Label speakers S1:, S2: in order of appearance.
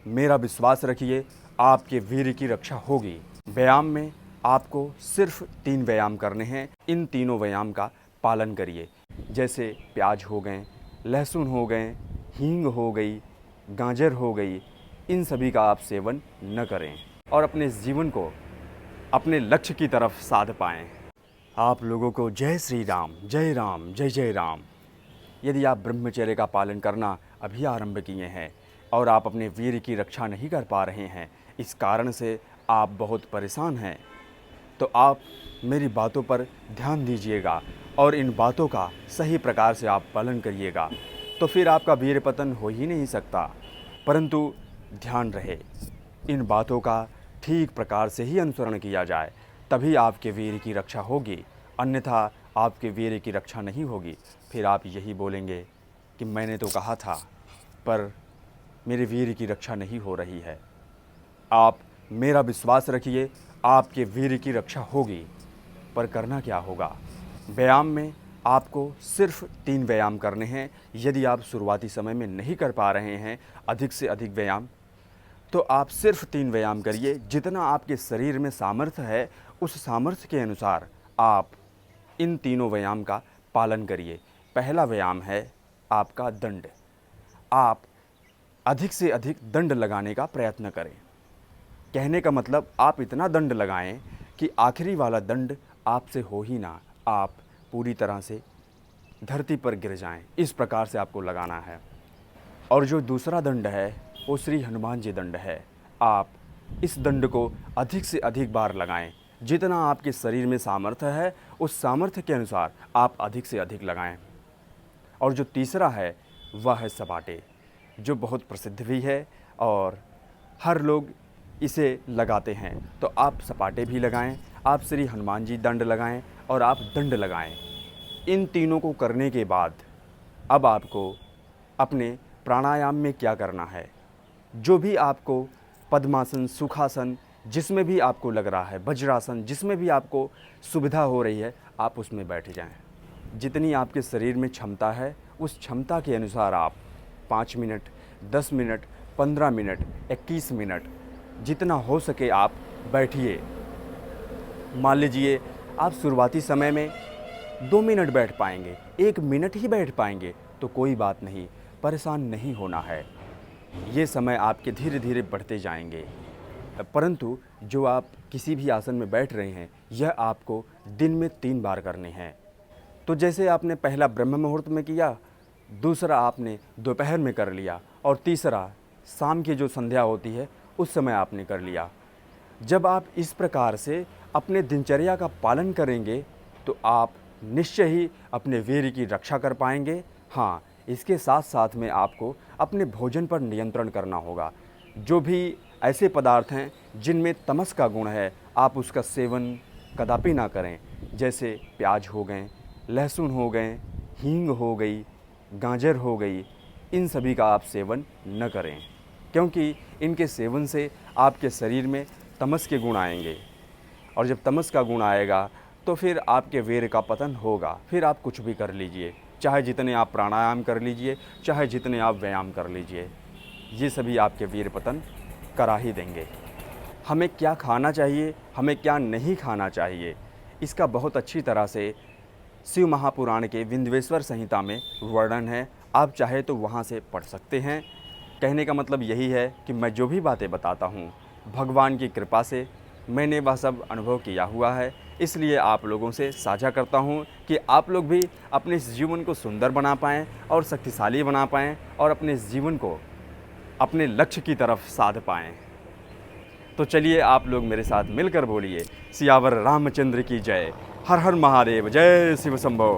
S1: मेरा विश्वास रखिए, आपके वीर की रक्षा होगी। व्यायाम में आपको सिर्फ 3 व्यायाम करने हैं। इन तीनों व्यायाम का पालन करिए। जैसे प्याज हो गए, लहसुन हो गए, हींग हो गई, गाजर हो गई, इन सभी का आप सेवन न करें और अपने जीवन को अपने लक्ष्य की तरफ साध पाएं। आप लोगों को जय श्री राम, जय राम, जय जय राम। यदि आप ब्रह्मचर्य का पालन करना अभी आरंभ किए हैं और आप अपने वीर की रक्षा नहीं कर पा रहे हैं, इस कारण से आप बहुत परेशान हैं, तो आप मेरी बातों पर ध्यान दीजिएगा और इन बातों का सही प्रकार से आप पालन करिएगा, तो फिर आपका वीर पतन हो ही नहीं सकता। परंतु ध्यान रहे, इन बातों का ठीक प्रकार से ही अनुसरण किया जाए, तभी आपके वीर की रक्षा होगी। अन्यथा आपके वीर की रक्षा नहीं होगी। फिर आप यही बोलेंगे कि मैंने तो कहा था, पर मेरे वीर की रक्षा नहीं हो रही है। आप मेरा विश्वास रखिए, आपके वीर की रक्षा होगी। पर करना क्या होगा? व्यायाम में आपको सिर्फ 3 व्यायाम करने हैं। यदि आप शुरुआती समय में नहीं कर पा रहे हैं अधिक से अधिक व्यायाम, तो आप सिर्फ 3 व्यायाम करिए। जितना आपके शरीर में सामर्थ्य है, उस सामर्थ्य के अनुसार आप इन तीनों व्यायाम का पालन करिए। पहला व्यायाम है आपका दंड। आप अधिक से अधिक दंड लगाने का प्रयत्न करें। कहने का मतलब, आप इतना दंड लगाएं कि आखिरी वाला दंड आपसे हो ही ना, आप पूरी तरह से धरती पर गिर जाएं। इस प्रकार से आपको लगाना है। और जो दूसरा दंड है वो श्री हनुमान जी दंड है। आप इस दंड को अधिक से अधिक बार लगाएं। जितना आपके शरीर में सामर्थ्य है, उस सामर्थ्य के अनुसार आप अधिक से अधिक लगाएं। और जो तीसरा है वह है सपाटे, जो बहुत प्रसिद्ध भी है और हर लोग इसे लगाते हैं। तो आप सपाटे भी लगाएं, आप श्री हनुमान जी दंड लगाएं और आप दंड लगाएं। इन तीनों को करने के बाद अब आपको अपने प्राणायाम में क्या करना है? जो भी आपको पद्मासन, सुखासन, जिसमें भी आपको लग रहा है, वज्रासन, जिसमें भी आपको सुविधा हो रही है, आप उसमें बैठ जाएं। जितनी आपके शरीर में क्षमता है, उस क्षमता के अनुसार आप 5 मिनट, 10 मिनट, 15 मिनट, 21 मिनट, जितना हो सके आप बैठिए। मान लीजिए आप शुरुआती समय में 2 मिनट बैठ पाएंगे, 1 मिनट ही बैठ पाएंगे, तो कोई बात नहीं, परेशान नहीं होना है। ये समय आपके धीरे धीरे बढ़ते जाएंगे। परंतु जो आप किसी भी आसन में बैठ रहे हैं, यह आपको दिन में 3 बार करने हैं। तो जैसे आपने पहला ब्रह्म मुहूर्त में किया, दूसरा आपने दोपहर में कर लिया और तीसरा शाम की जो संध्या होती है उस समय आपने कर लिया। जब आप इस प्रकार से अपने दिनचर्या का पालन करेंगे तो आप निश्चय ही अपने वीर की रक्षा कर पाएंगे। हाँ, इसके साथ साथ में आपको अपने भोजन पर नियंत्रण करना होगा। जो भी ऐसे पदार्थ हैं जिनमें तमस का गुण है, आप उसका सेवन कदापि ना करें। जैसे प्याज हो गए, लहसुन हो गए, हींग हो गई, गाजर हो गई, इन सभी का आप सेवन न करें, क्योंकि इनके सेवन से आपके शरीर में तमस के गुण आएंगे और जब तमस का गुण आएगा तो फिर आपके वीर का पतन होगा। फिर आप कुछ भी कर लीजिए, चाहे जितने आप प्राणायाम कर लीजिए, चाहे जितने आप व्यायाम कर लीजिए, ये सभी आपके वीर पतन करा ही देंगे। हमें क्या खाना चाहिए, हमें क्या नहीं खाना चाहिए, इसका बहुत अच्छी तरह से शिव महापुराण के विंध्येश्वर संहिता में वर्णन है। आप चाहे तो वहाँ से पढ़ सकते हैं। कहने का मतलब यही है कि मैं जो भी बातें बताता हूँ, भगवान की कृपा से मैंने वह सब अनुभव किया हुआ है, इसलिए आप लोगों से साझा करता हूँ कि आप लोग भी अपने इस जीवन को सुंदर बना पाएँ और शक्तिशाली बना पाएँ और अपने जीवन को अपने लक्ष्य की तरफ साध पाएँ। तो चलिए आप लोग मेरे साथ मिलकर बोलिए, सियावर रामचंद्र की जय। हर हर महादेव, जय शिव शंभो।